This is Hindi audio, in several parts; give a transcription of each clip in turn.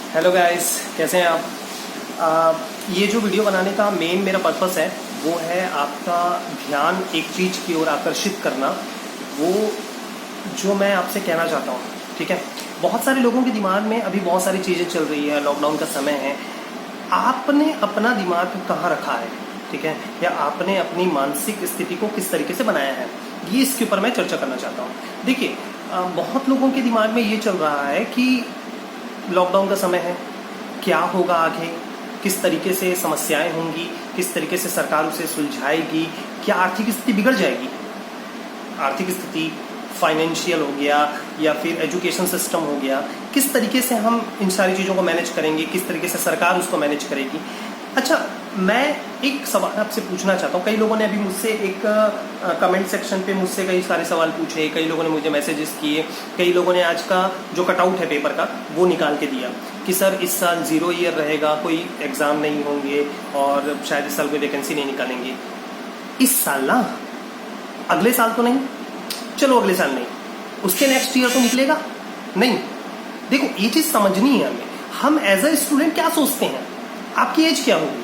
हेलो गाइस, कैसे हैं आप? ये जो वीडियो बनाने का मेन मेरा पर्पस है वो है आपका ध्यान एक चीज़ की ओर आकर्षित करना। वो जो मैं आपसे कहना चाहता हूँ, ठीक है। बहुत सारे लोगों के दिमाग में अभी बहुत सारी चीज़ें चल रही है, लॉकडाउन का समय है। आपने अपना दिमाग कहाँ रखा है, ठीक है, या आपने अपनी मानसिक स्थिति को किस तरीके से बनाया है, ये इसके ऊपर मैं चर्चा करना चाहता हूँ। देखिए, बहुत लोगों के दिमाग में ये चल रहा है कि लॉकडाउन का समय है, क्या होगा आगे, किस तरीके से समस्याएं होंगी, किस तरीके से सरकार उसे सुलझाएगी, क्या आर्थिक स्थिति बिगड़ जाएगी। आर्थिक स्थिति, फाइनेंशियल हो गया या फिर एजुकेशन सिस्टम हो गया, किस तरीके से हम इन सारी चीज़ों को मैनेज करेंगे, किस तरीके से सरकार उसको मैनेज करेगी। अच्छा, मैं एक सवाल आपसे पूछना चाहता हूँ। कई लोगों ने अभी मुझसे एक कमेंट सेक्शन पे मुझसे कई सारे सवाल पूछे, कई लोगों ने मुझे मैसेजेस किए, कई लोगों ने आज का जो कटआउट है पेपर का वो निकाल के दिया कि सर इस साल 0 ईयर रहेगा, कोई एग्ज़ाम नहीं होंगे और शायद इस साल कोई वैकेंसी नहीं निकालेंगे। इस साल ना, अगले साल तो नहीं, चलो अगले साल नहीं, उसके नेक्स्ट ईयर तो निकलेगा नहीं। देखो, ये चीज़ समझनी है हमें। हम एज अ स्टूडेंट क्या सोचते हैं, आपकी एज क्या होगी,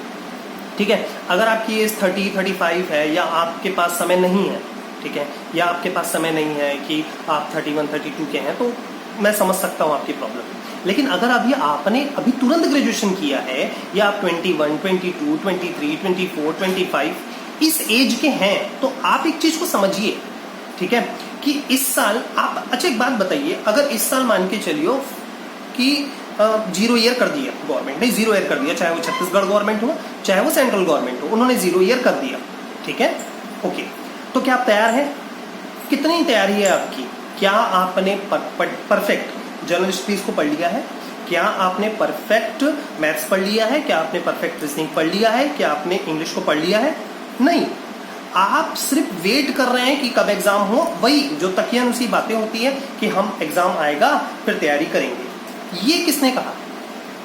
ठीक है। अगर आपकी एज 30-35 है या आपके पास समय नहीं है, ठीक है, या आपके पास समय नहीं है कि आप 31-32 के हैं, तो मैं समझ सकता हूँ आपकी प्रॉब्लम। लेकिन अगर आपने अभी तुरंत ग्रेजुएशन किया है या आप 21, 22, 23, 24, 25 इस एज के हैं, तो आप एक चीज को समझिए, ठीक है, कि इस साल आप, अच्छा एक बात बताइए, अगर इस साल मान के चलियो कि 0 ईयर कर दिया गवर्नमेंट ने, 0 ईयर कर दिया, चाहे वो छत्तीसगढ़ गवर्नमेंट हो चाहे वो सेंट्रल गवर्नमेंट हो, उन्होंने 0 ईयर कर दिया, ठीक है, ओके। तो क्या आप तैयार हैं? कितनी तैयारी है आपकी? क्या आपने परफेक्ट जर्नल स्टडीज को पढ़ लिया है? क्या आपने परफेक्ट मैथ्स पढ़ लिया है? क्या आपने परफेक्ट रीजनिंग पढ़ लिया है? क्या आपने इंग्लिश को पढ़ लिया है? नहीं, आप सिर्फ वेट कर रहे हैं कि कब एग्जाम हो। वही जो तकियानुसी बातें होती है कि हम एग्जाम आएगा फिर तैयारी करेंगे। ये किसने कहा?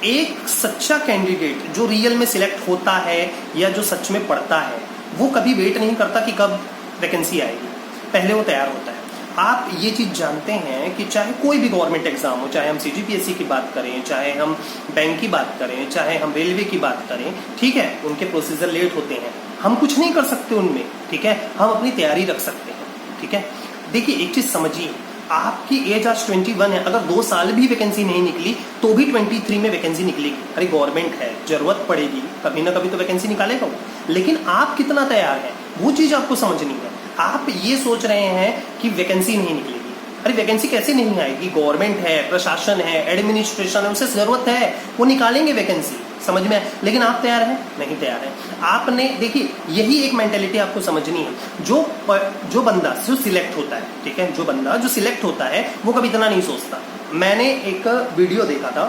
एक सच्चा कैंडिडेट जो रियल में सिलेक्ट होता है या जो सच में पढ़ता है, वो कभी वेट नहीं करता कि कब वैकेंसी आएगी, पहले वो तैयार होता है। आप ये चीज जानते हैं कि चाहे कोई भी गवर्नमेंट एग्जाम हो, चाहे हम सीजीपीएससी की बात करें, चाहे हम बैंक की बात करें, चाहे हम रेलवे की बात करें, ठीक है, उनके प्रोसीजर लेट होते हैं, हम कुछ नहीं कर सकते उनमें, ठीक है, हम अपनी तैयारी रख सकते हैं, ठीक है। देखिए, एक चीज समझिए, आपकी एज आज 21 है, अगर 2 साल भी वैकेंसी नहीं निकली तो भी 23 में वैकेंसी निकलेगी। अरे गवर्नमेंट है, जरूरत पड़ेगी, कभी ना कभी तो वैकेंसी निकालेगा वो। लेकिन आप कितना तैयार हैं, वो चीज आपको समझनी है। आप ये सोच रहे हैं कि वैकेंसी नहीं निकलेगी। अरे वैकेंसी कैसे नहीं आएगी? गवर्नमेंट है, प्रशासन है, एडमिनिस्ट्रेशन है, उसे जरूरत है, वो निकालेंगे वैकेंसी, समझ में। लेकिन आप तैयार हैं? नहीं तैयार हैं। आपने, देखिए, यही एक मेंटेलिटी आपको समझनी है। जो बंदा जो सिलेक्ट होता है, ठीक है, जो बंदा जो सिलेक्ट होता है वो कभी इतना नहीं सोचता। मैंने एक वीडियो देखा था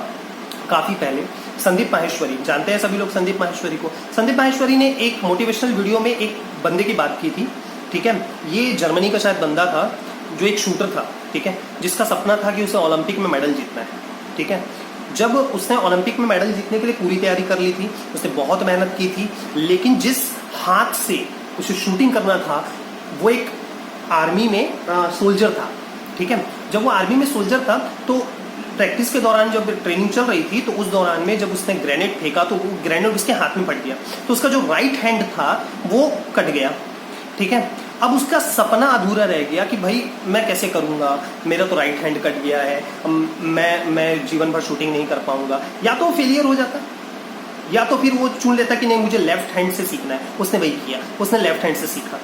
काफी पहले, संदीप माहेश्वरी, जानते हैं सभी लोग संदीप माहेश्वरी को। संदीप माहेश्वरी ने एक मोटिवेशनल वीडियो में एक बंदे की बात की थी, ठीक है। ये जर्मनी का शायद बंदा था जो एक शूटर था, ठीक है, जिसका सपना था कि उसे ओलंपिक में मेडल जीतना है, ठीक है। जब उसने ओलंपिक में मेडल जीतने के लिए पूरी तैयारी कर ली थी, उसने बहुत मेहनत की थी, लेकिन जिस हाथ से उसे शूटिंग करना था वो एक आर्मी में सोल्जर था, ठीक है। जब वो आर्मी में सोल्जर था तो प्रैक्टिस के दौरान जब ट्रेनिंग चल रही थी तो उस दौरान में जब उसने ग्रेनेड फेंका तो वो ग्रेनेड उसके हाथ में फट गया, तो उसका जो राइट हैंड था वो कट गया, ठीक है। अब उसका सपना अधूरा रह गया कि भाई मैं कैसे करूंगा, मेरा तो राइट हैंड कट गया है, मैं जीवन भर शूटिंग नहीं कर पाऊंगा। या तो फेलियर हो जाता, या तो फिर वो चुन लेता कि नहीं मुझे लेफ्ट हैंड से सीखना है। उसने वही किया, उसने लेफ्ट हैंड से सीखा,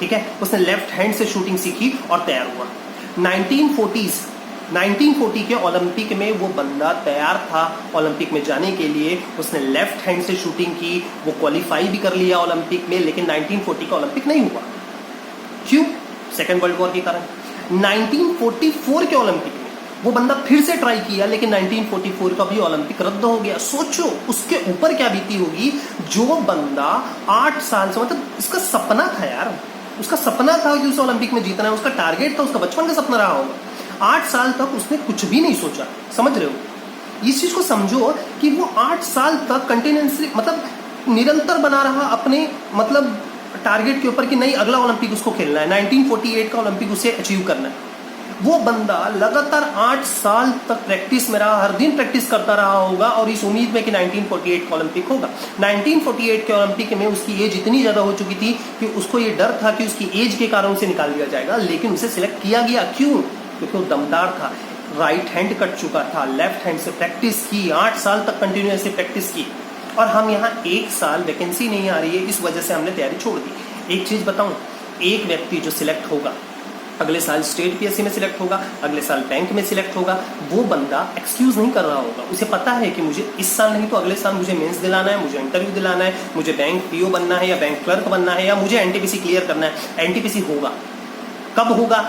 ठीक है, उसने लेफ्ट हैंड से शूटिंग सीखी और तैयार हुआ। 1940 के ओलंपिक में वो बंदा तैयार था ओलंपिक में जाने के लिए। उसने लेफ्ट हैंड से शूटिंग की, वो क्वालिफाई भी कर लिया ओलंपिक में, लेकिन 1940 का ओलंपिक नहीं हुआ। क्यों? सेकेंड वर्ल्ड वॉर के कारण। 1944 के ओलंपिक में वो बंदा फिर से ट्राई किया, लेकिन 1944 का भी ओलंपिक रद्द हो गया। सोचो उसके ऊपर क्या बीती होगी। जो बंदा 8 साल से, मतलब इसका सपना था यार, उसका सपना था कि उसे ओलंपिक में जीतना है, उसका टारगेट था, उसका बचपन का सपना रहा होगा। 8 साल तक उसने कुछ भी नहीं सोचा, समझ रहे हो। इस चीज को समझो कि वो 8 साल तक कंटिन्यूअसली, मतलब निरंतर बना रहा अपने, मतलब टारगेट के ऊपर कि नहीं अगला ओलंपिक उसको खेलना है, 1948 का ओलंपिक उसे अचीव करना है। वो बंदा लगातार 8 साल तक प्रैक्टिस में रहा, हर दिन प्रैक्टिस करता रहा होगा और इस उम्मीद में कि 1948 का ओलंपिक होगा। 1948 के ओलंपिक में उसकी एज इतनी ज्यादा हो चुकी थी कि उसको ये डर था कि उसकी एज के कारण उसे निकाल दिया जाएगा, लेकिन उसे सिलेक्ट किया गया। क्यों? क्योंकि वो दमदार था, राइट हैंड कट चुका था, लेफ्ट हैंड से प्रैक्टिस की, 8 साल तक कंटिन्यूअसली प्रैक्टिस की। और हम यहाँ 1 साल वैकेंसी नहीं आ रही है, इस वजह से हमने तैयारी छोड़ दी। एक चीज बताऊं, एक व्यक्ति जो सिलेक्ट होगा अगले साल स्टेट पीएससी में सिलेक्ट होगा, अगले साल बैंक में सिलेक्ट होगा, वो बंदा एक्सक्यूज नहीं कर रहा होगा। उसे पता है कि मुझे इस साल नहीं तो अगले साल मुझे मेंस दिलाना है, मुझे इंटरव्यू दिलाना है, मुझे बैंक पीओ बनना है या बैंक क्लर्क बनना है, या मुझे एनटीपीसी क्लियर करना है। एनटीपीसी होगा, कब होगा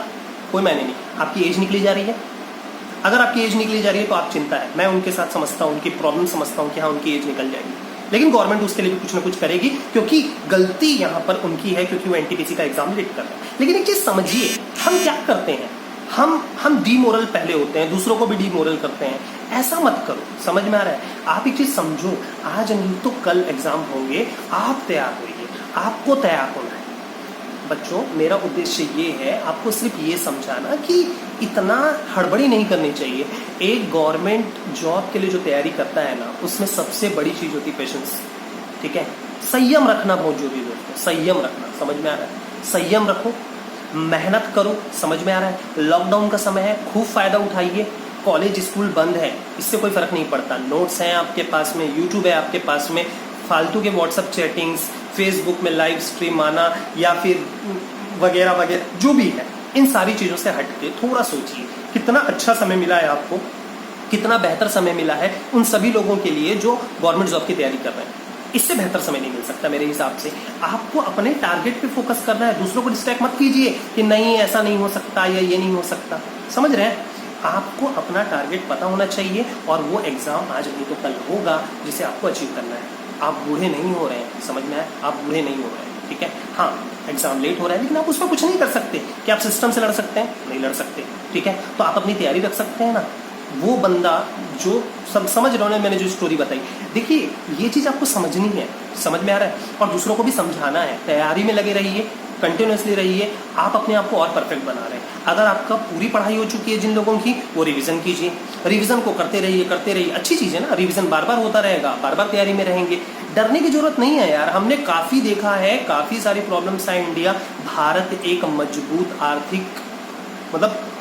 कोई मायने नहीं। आपकी एज निकली जा रही है, अगर आपकी एज निकली जा रही है तो आप चिंता है, मैं उनके साथ समझता हूँ, उनकी प्रॉब्लम समझता हूँ कि हाँ उनकी एज निकल जाएगी, लेकिन गवर्नमेंट उसके लिए भी कुछ ना कुछ करेगी, क्योंकि गलती यहाँ पर उनकी है, क्योंकि वो एनटीपीसी का एग्जाम लेट कर रहे हैं। लेकिन एक चीज समझिए, हम क्या करते हैं, हम डीमोरल पहले होते हैं, दूसरों को भी डीमोरल करते हैं। ऐसा मत करो, समझ में आ रहा है? आप एक चीज समझो, आज नहीं तो कल एग्जाम होंगे, आप तैयार होइए, आपको तैयार होना है। बच्चों, मेरा उद्देश्य ये है आपको सिर्फ ये समझाना कि इतना हड़बड़ी नहीं करनी चाहिए। एक गवर्नमेंट जॉब के लिए जो तैयारी करता है ना, उसमें सबसे बड़ी चीज होती है पेशेंस। ठीक है, संयम रखना बहुत जरूरी है दोस्तों, संयम रखना। समझ में आ रहा है? संयम रखो, मेहनत करो। समझ में आ रहा है? लॉकडाउन का समय है, खूब फायदा उठाइए। कॉलेज स्कूल बंद है, इससे कोई फर्क नहीं पड़ता। नोट्स हैं आपके पास में, यूट्यूब है आपके पास में, फालतू के व्हाट्सएप चैटिंग्स, फेसबुक में लाइव स्ट्रीम आना या फिर वगैरह वगैरह जो भी है, इन सारी चीजों से हट के थोड़ा सोचिए कितना अच्छा समय मिला है आपको, कितना बेहतर समय मिला है उन सभी लोगों के लिए जो गवर्नमेंट जॉब की तैयारी कर रहे हैं। इससे बेहतर समय नहीं मिल सकता मेरे हिसाब से। आपको अपने टारगेट पे फोकस करना है, दूसरों को डिस्ट्रैक्ट मत कीजिए कि नहीं ऐसा नहीं हो सकता या ये नहीं हो सकता। समझ रहे हैं? आपको अपना टारगेट पता होना चाहिए और वो एग्जाम आज नहीं तो कल होगा जिसे आपको अचीव करना है। आप बूढ़े नहीं हो रहे हैं, समझ में आए? आप बूढ़े नहीं हो रहे हैं, ठीक है? हाँ, एग्जाम लेट हो रहा है, लेकिन आप उसमें कुछ नहीं कर सकते। क्या आप सिस्टम से लड़ सकते हैं? नहीं लड़ सकते, ठीक है? तो आप अपनी तैयारी रख सकते हैं ना। वो बंदा जो सब समझ रहे हो ना, मैंने जो स्टोरी बताई, देखिए ये चीज आपको समझनी है, समझ में आ रहा है? और दूसरों को भी समझाना है। तैयारी में लगे रहिए, कंटिन्यूअसली रहिए, आप अपने आप को और परफेक्ट बना रहे हैं। अगर आपका पूरी पढ़ाई हो चुकी है जिन लोगों की, वो रिवीजन कीजिए, रिवीजन को करते रहिए करते रहिए। अच्छी चीज है ना, रिवीजन बार बार होता रहेगा, बार बार तैयारी में रहेंगे। डरने की जरूरत नहीं है यार, हमने काफी देखा है, काफी सारी प्रॉब्लम्स है इंडिया। भारत एक मजबूत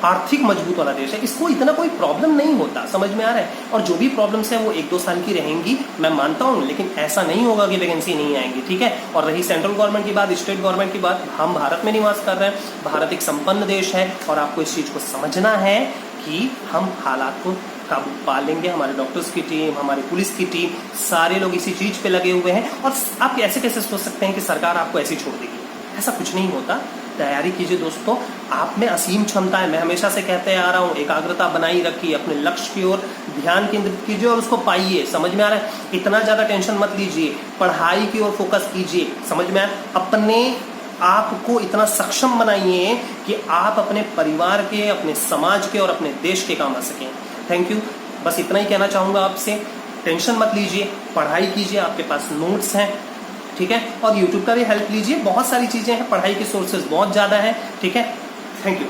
आर्थिक मजबूत वाला देश है, इसको इतना कोई प्रॉब्लम नहीं होता। समझ में आ रहा है? और जो भी प्रॉब्लम्स है वो 1-2 साल की रहेंगी, मैं मानता हूँ, लेकिन ऐसा नहीं होगा कि वैकेंसी नहीं आएंगी, ठीक है? और रही सेंट्रल गवर्नमेंट की बात, स्टेट गवर्नमेंट की बात, हम भारत में निवास कर रहे हैं, भारत एक संपन्न देश है और आपको इस चीज को समझना है कि हम हालात को काबू पा लेंगे। हमारे डॉक्टर्स की टीम, हमारी पुलिस की टीम, सारे लोग इसी चीज पे लगे हुए हैं। और आप ऐसे कैसे सोच सकते हैं कि सरकार आपको ऐसे छोड़ देगी? ऐसा कुछ नहीं होता। तैयारी कीजिए दोस्तों, आप में असीम क्षमता है। मैं हमेशा से कहते आ रहा हूँ, एकाग्रता बनाई रखिए, अपने लक्ष्य की ओर ध्यान केंद्रित कीजिए और उसको पाइए। समझ में आ रहा है? इतना ज्यादा टेंशन मत लीजिए, पढ़ाई की ओर फोकस कीजिए। समझ में आया? अपने आपको इतना सक्षम बनाइए कि आप अपने परिवार के, अपने समाज के और अपने देश के काम आ सकें। थैंक यू, बस इतना ही कहना चाहूंगा आपसे। टेंशन मत लीजिए, पढ़ाई कीजिए, आपके पास नोट्स हैं, ठीक है? और यूट्यूब का भी हेल्प लीजिए, बहुत सारी चीजें हैं, पढ़ाई के सोर्सेज बहुत ज्यादा हैं, ठीक है? Thank you.